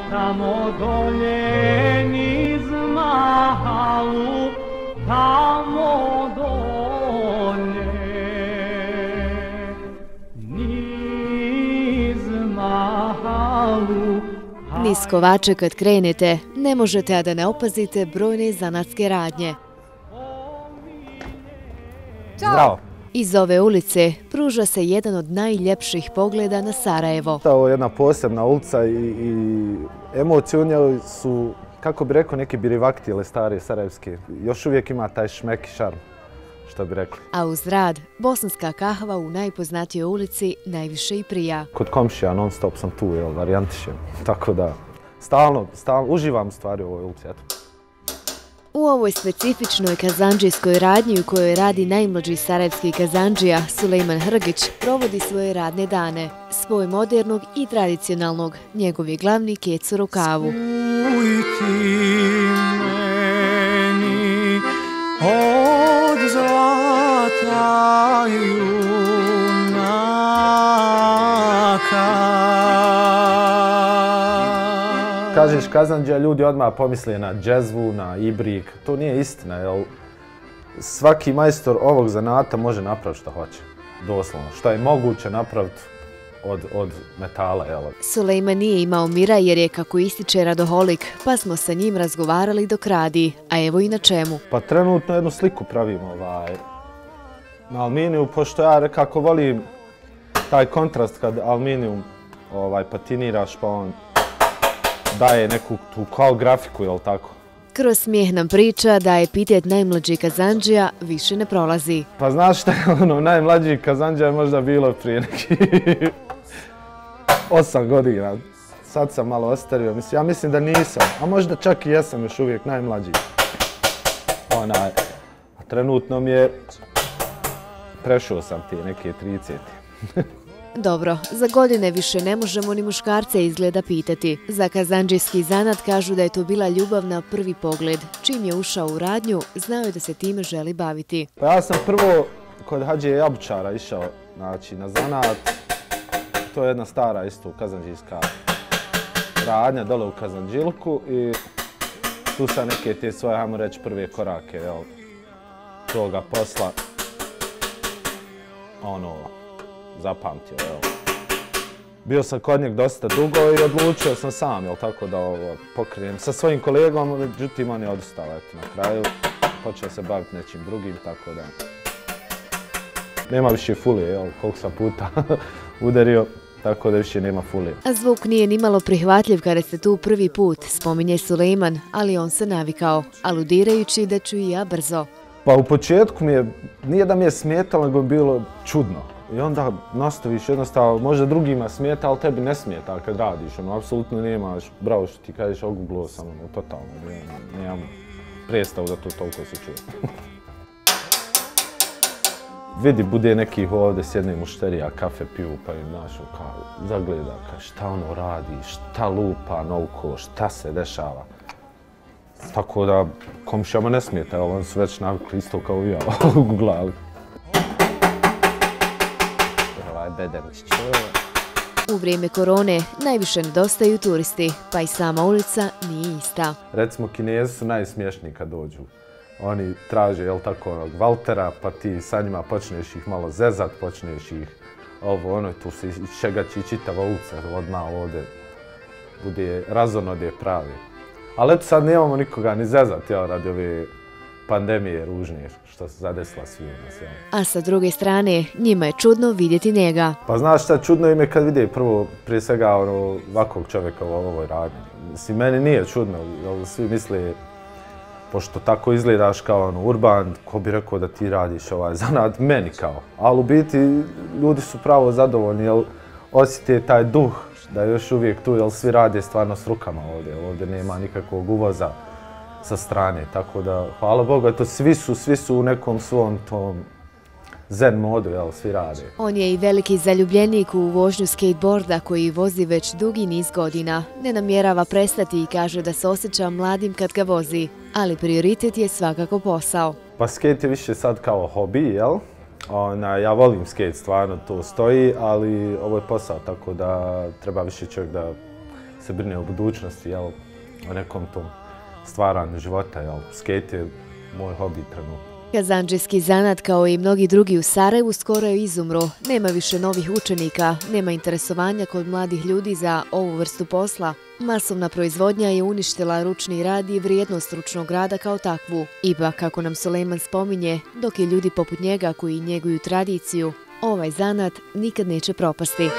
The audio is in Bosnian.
tamo dolje niz mahalu, tamo dolje niz mahalu. Niz Kovače kad krenete, ne možete a da ne opazite brojne zanatske radnje. Zdravo! Iz ove ulice pruža se jedan od najljepših pogleda na Sarajevo. Ovo je jedna posebna ulica i emocije u njoj su, kako bi rekao, neki birivaktile stare sarajevske. Još uvijek ima taj šmek i šarm, što bi rekli. A uz rad, bosanska kahva u najpoznatijoj ulici najviše i prija. Kod komšija non stop sam tu, varijantišem. Tako da, stalno uživam stvari u ovoj ulici. U ovoj specifičnoj kazandžijskoj radnji u kojoj radi najmlađi sarajevski kazandžija Sulejman Hrgić provodi svoje radne dane. Spoj modernog i tradicionalnog, njegov je glavni kec u rukavu. Ujti meni od zlata junaka. Kažeš kazandžija, ljudi odmah pomisle na džezvu, na ibrik. To nije istina, jer svaki majstor ovog zanata može napraviti što hoće. Doslovno. Što je moguće napraviti od metala. Sulejman nije imao mira jer je, kako ističe, radoholik, pa smo sa njim razgovarali dok radi. A evo i na čemu. Pa trenutno jednu sliku pravimo na aluminiju, pošto ja nekako volim taj kontrast kad aluminijum patiniraš, pa on daje neku tu kao grafiku, jel tako? Kroz smijeh nam priča da je epitet najmlađi kazandžija više ne prolazi. Pa znaš šta je najmlađi kazandžija je možda bilo prije nekih 8 godina. Sad sam malo ostario, ja mislim da nisam, a možda čak i jesam još uvijek najmlađi. A trenutno mi je, prešao sam ti neke 30. Dobro, za godine više ne možemo ni muškarce izgleda pitati. Za kazandžijski zanat kažu da je to bila ljubav na prvi pogled. Čim je ušao u radnju, znao je da se time želi baviti. Pa ja sam prvo kod Hadžije Jabučara išao na zanat. To je jedna stara isto kazandžijska radnja dole u Kazandžilku i tu sam neke te svoje, hajmo reći, prve korake toga posla zapamtio. Bio sam kod njeg dosta dugo i odlučio sam sam, tako da pokrenem sa svojim kolegom, međutim on je odustao na kraju. Počeo se baviti nečim drugim, tako da nema više fulije, koliko sam puta udario, tako da više nema fulije. A zvuk nije nimalo prihvatljiv kada ste tu prvi put, spominje Sulejman, ali on se navikao, aludirajući da ću i ja brzo. Pa u početku nije da mi je smetalo, nego je bilo čudno. I onda nastaviš jednostavno, možda drugima smeta, ali tebi ne smeta kad radiš. Apsolutno nemaš, bravo što ti kažeš, oguglao sam, totalno. Nemam predstavu da to toliko se čuje. Vidi, bude nekih ovdje sjedne mušterija, kafe piju, pa im zagleda šta ono radi, šta lupa nauko, šta se dešava. Tako da komšijama ne smeta, oni su već navikli isto kao i ja, oguglali. U vrijeme korone najviše nedostaju turisti, pa i sama ulica nije ista. Recimo, Kinezi su najsmješniji kad dođu. Oni traže, Valtera, pa ti sa njima počneš ih malo zezat, počneš ih tu se šegaći čitava ulica, odmah ovdje bude razonode pravi. Ali eto sad nemamo nikoga ni zezat, radi ove pandemije ružnije što se zadesila svima nas. A sa druge strane, njima je čudno vidjeti njega. Pa znaš šta, čudno im je kad vide prije svega ovakvog čovjeka u ovoj radnji. Mislim, meni nije čudno, svi misle, pošto tako izgledaš kao urban, ko bi rekao da ti radiš ovaj zanat, meni kao. Ali u biti ljudi su pravo zadovoljni, jer osjete taj duh da je još uvijek tu, jer svi rade stvarno s rukama ovdje. Ovdje nema nikakvog uvoza sa strane, tako da, hvala Bogu, eto, svi su u nekom svom tom zen modu, svi rade. On je i veliki zaljubljenik u vožnju skateboarda koji vozi već dugi niz godina. Ne namjerava prestati i kaže da se osjeća mladim kad ga vozi, ali prioritet je svakako posao. Pa skate je više sad kao hobi, jel? Ja volim skate, stvarno to stoji, ali ovo je posao, tako da treba više čovjek da se brine o budućnosti, jel, o nekom tom stvaranju života, jel. Skejt je moj hobi trenutno. Kazandžijski zanat, kao i mnogi drugi u Sarajevu, skoro je izumro. Nema više novih učenika, nema interesovanja kod mladih ljudi za ovu vrstu posla. Masovna proizvodnja je uništila ručni rad i vrijednost ručnog rada kao takvu. Ipak, kako nam Sulejman spominje, dok je ljudi poput njega koji njeguju tradiciju, ovaj zanat nikad neće propasti.